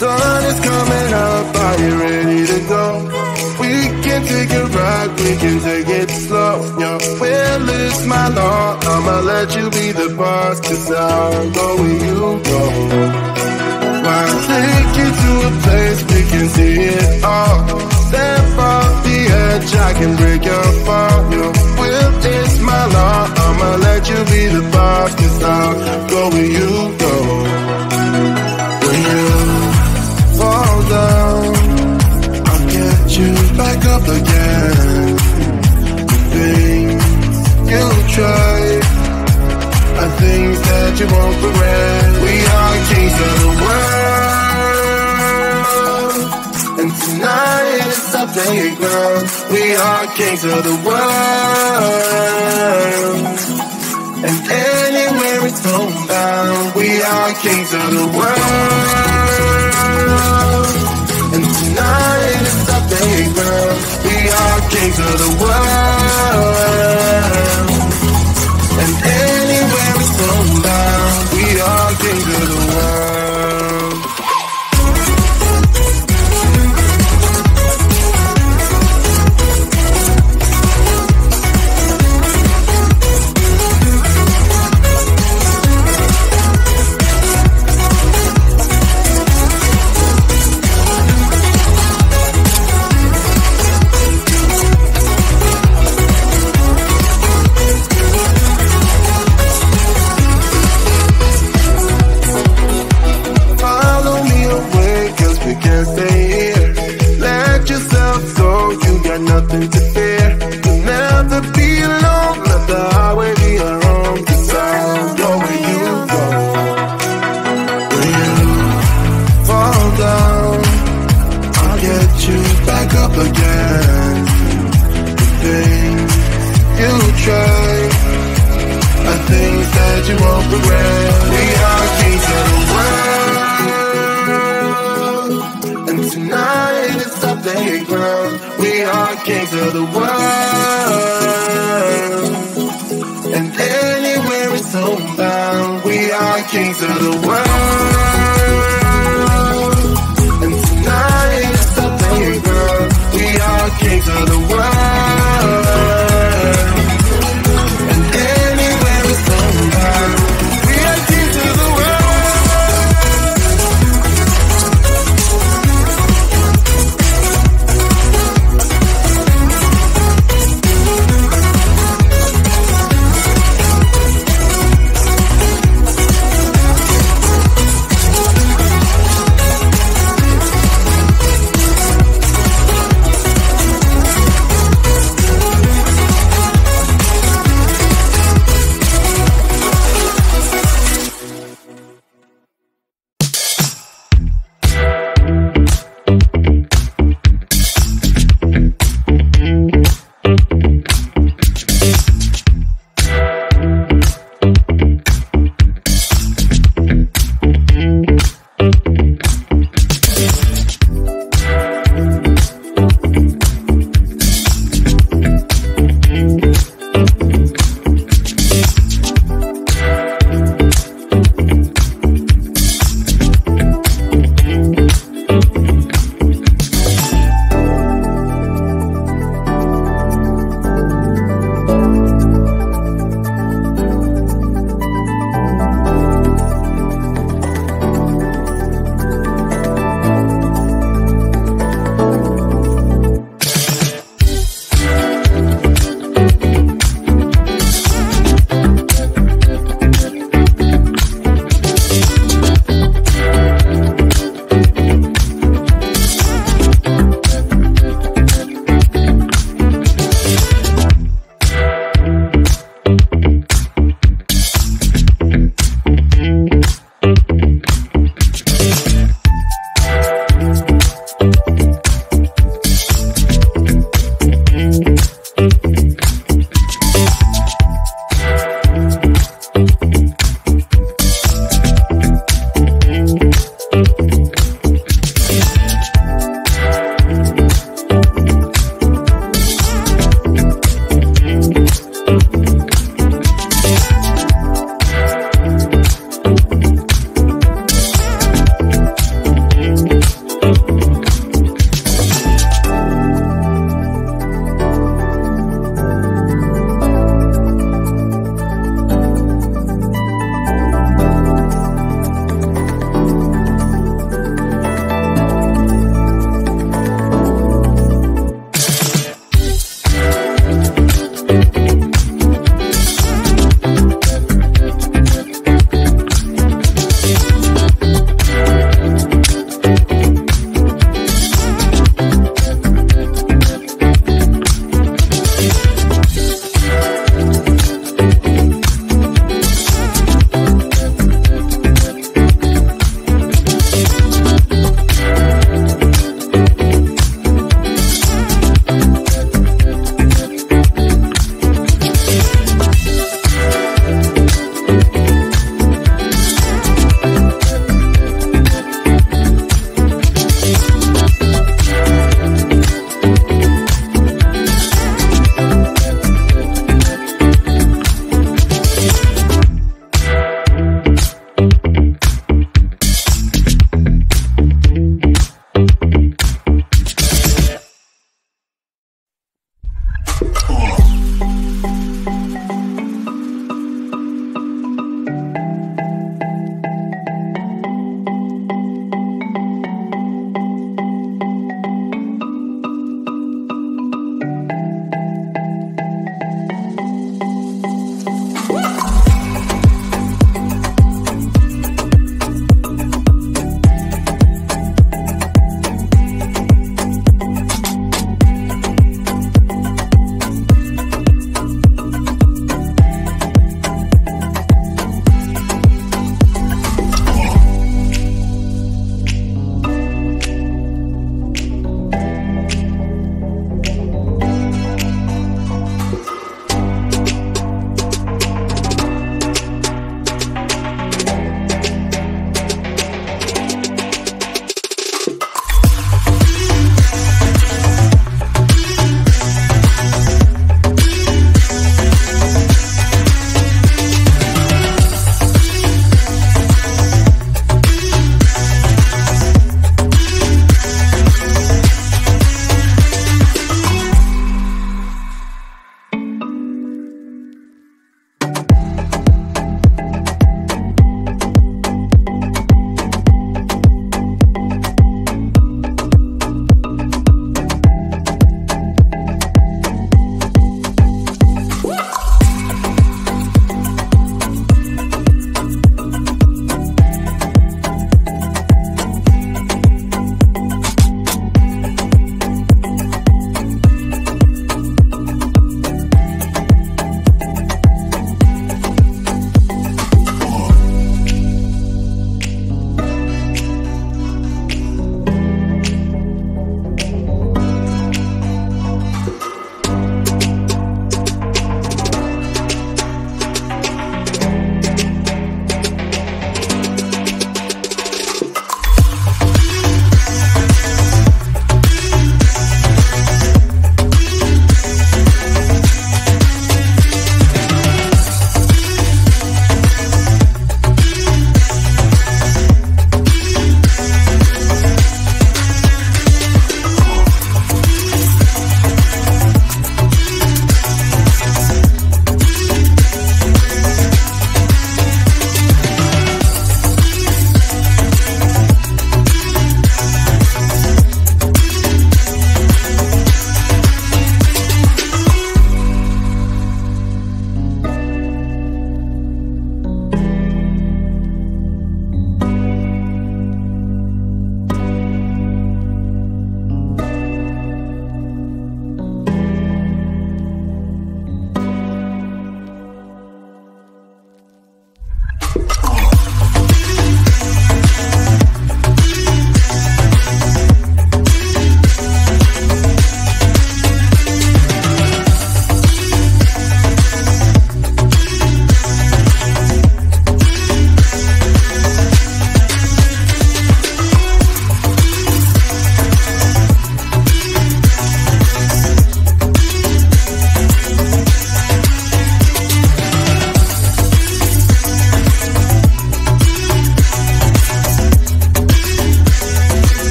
sun is coming up, are you ready to go? We can take a ride, we can take it slow. Your will is my law, I'ma let you be the boss, 'cause I'll go where you go. I'll take you to a place we can see it all. Step off the edge, I can break your fall. Your will is my law, I'ma let you be the boss, 'cause I'll go where you go. When you fall down, I'll get you back up again. The things you try are things that you won't regret. We are kings of the world, and tonight is our playground. We are kings of the world, and anywhere it's homebound. We are kings of the world, and tonight is our playground. We are kings of the world, and anywhere it's homebound. We are kings of the world. Nothing to fear. You'll never be alone. Let the highway be your home, 'cause I'll go where you go. When you fall down, I'll get you back up again. The things you try are things that you won't regret. We are kings of the world, and tonight it's our playground. We are kings of the world, and anywhere it's homebound. We are kings of the world, and tonight it's our playground. We are kings of the world, and anywhere it's homebound. We are kings of the world.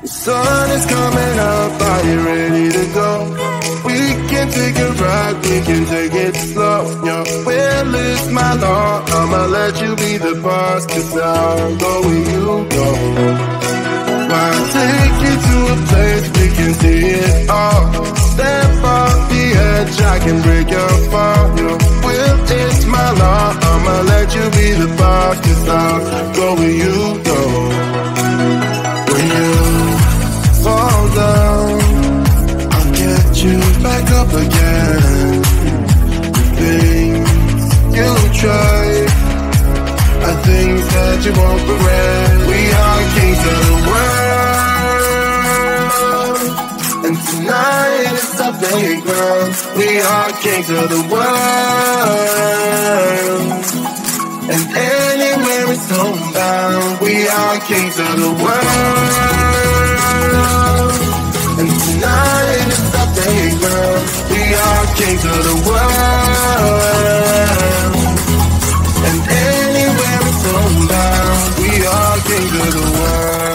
The sun is coming up, are you ready to go? We can take a ride, we can take it slow. Your will is my law, I'ma let you be the boss, 'cause I'll go where you go. I'll take you to a place we can see it all. Step off the edge, I can break your fall. Your will is my law, I'ma let you be the boss, 'cause I'll go where you go. When you fall down, I'll get you back up again. The things you try are things that you won't regret. We are kings of the world, and tonight is our playground. We are kings of the world, and anywhere it's homebound. We are kings of the world, and tonight is our playground. We are kings of the world, and anywhere it's homebound. We are kings of the world.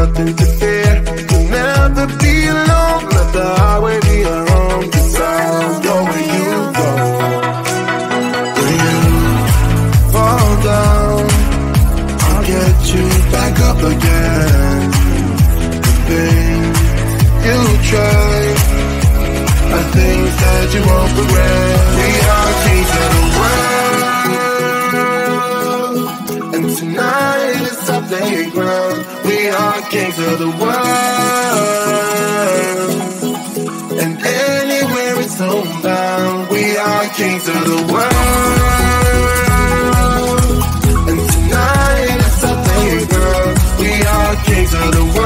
Nothing to fear. You'll never be alone. Let the highway be your home, 'cause I'll go where you go. When you fall down, I'll get you back up again. The things you try are things that you won't regret. We are kings of the world, and tonight is our playground. We are kings of the world, and anywhere it's homebound. We are kings of the world, and tonight it's our playground. We are kings of the world.